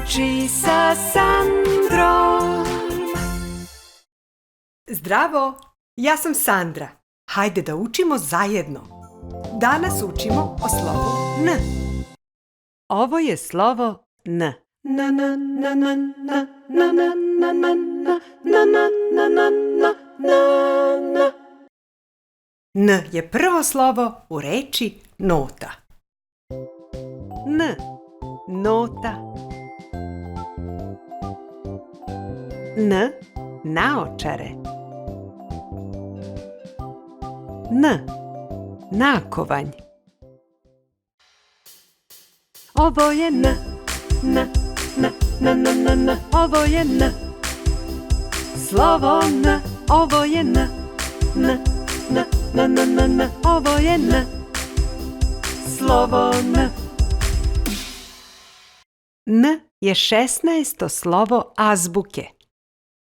Uči sa Sandrom. Zdravo, ja sam Sandra. Hajde da učimo zajedno. Danas učimo o slovu N. Ovo je slovo N. N je prvo slovo u reči nota. N. Nota. N. Naočare. N. Nakovanj. Ovo je N. Ovo je N. Slovo N. Ovo je N. Ovo je N. Slovo N. N je 16. slovo azbuke.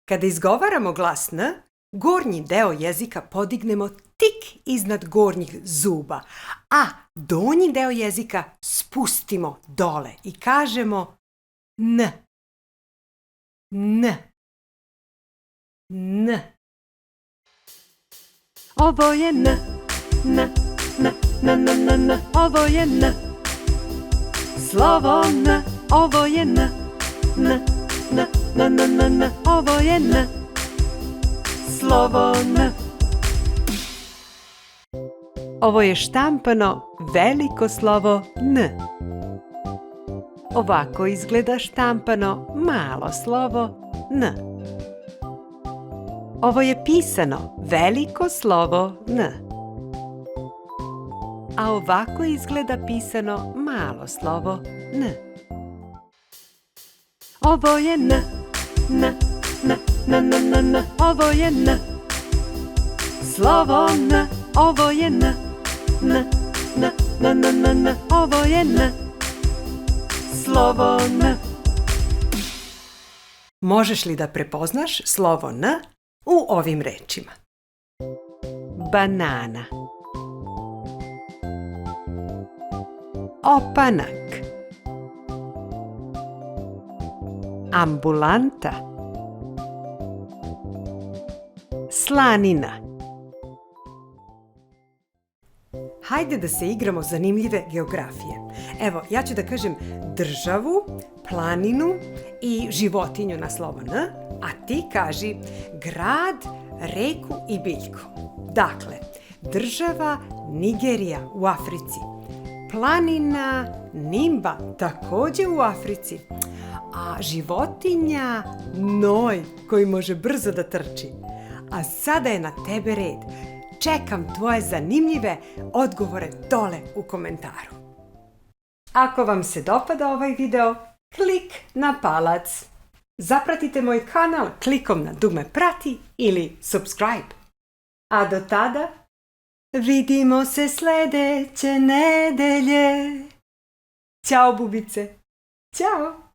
Kada izgovaramo glas N, gornji deo jezika podignemo tik iznad gornjih zuba, a donji deo jezika spustimo dole i kažemo N. N. N. Ovo je N. Ovo je N. Slovo N. Ovo je N. Ovo je N. Slovo N. Ovo je štampano veliko slovo N. Ovako izgleda štampano malo slovo N. Ovo je pisano veliko slovo N. A ovako izgleda pisano malo slovo N. Ovo je N. Ovo je N. Slovo N. Ovo je N. Ovo je N. Slovo N. Možeš li da prepoznaš slovo N u ovim rečima? Banana. Opanak. Ambulanta. Slanina. Hajde da se igramo zanimljive geografije. Evo, ja ću da kažem državu, planinu i životinju na slovo N, a ti kaži grad, reku i biljku. Dakle, država Nigerija u Africi, planina Nimba također u Africi, a životinja Noj koji može brzo da trči. A sada je na tebe red. Čekam tvoje zanimljive odgovore dole u komentaru. Ako vam se dopada ovaj video, klik na palac. Zapratite moj kanal klikom na dugme prati ili subscribe. A do tada, vidimo se sljedeće nedelje. Ćao bubice. Ćao.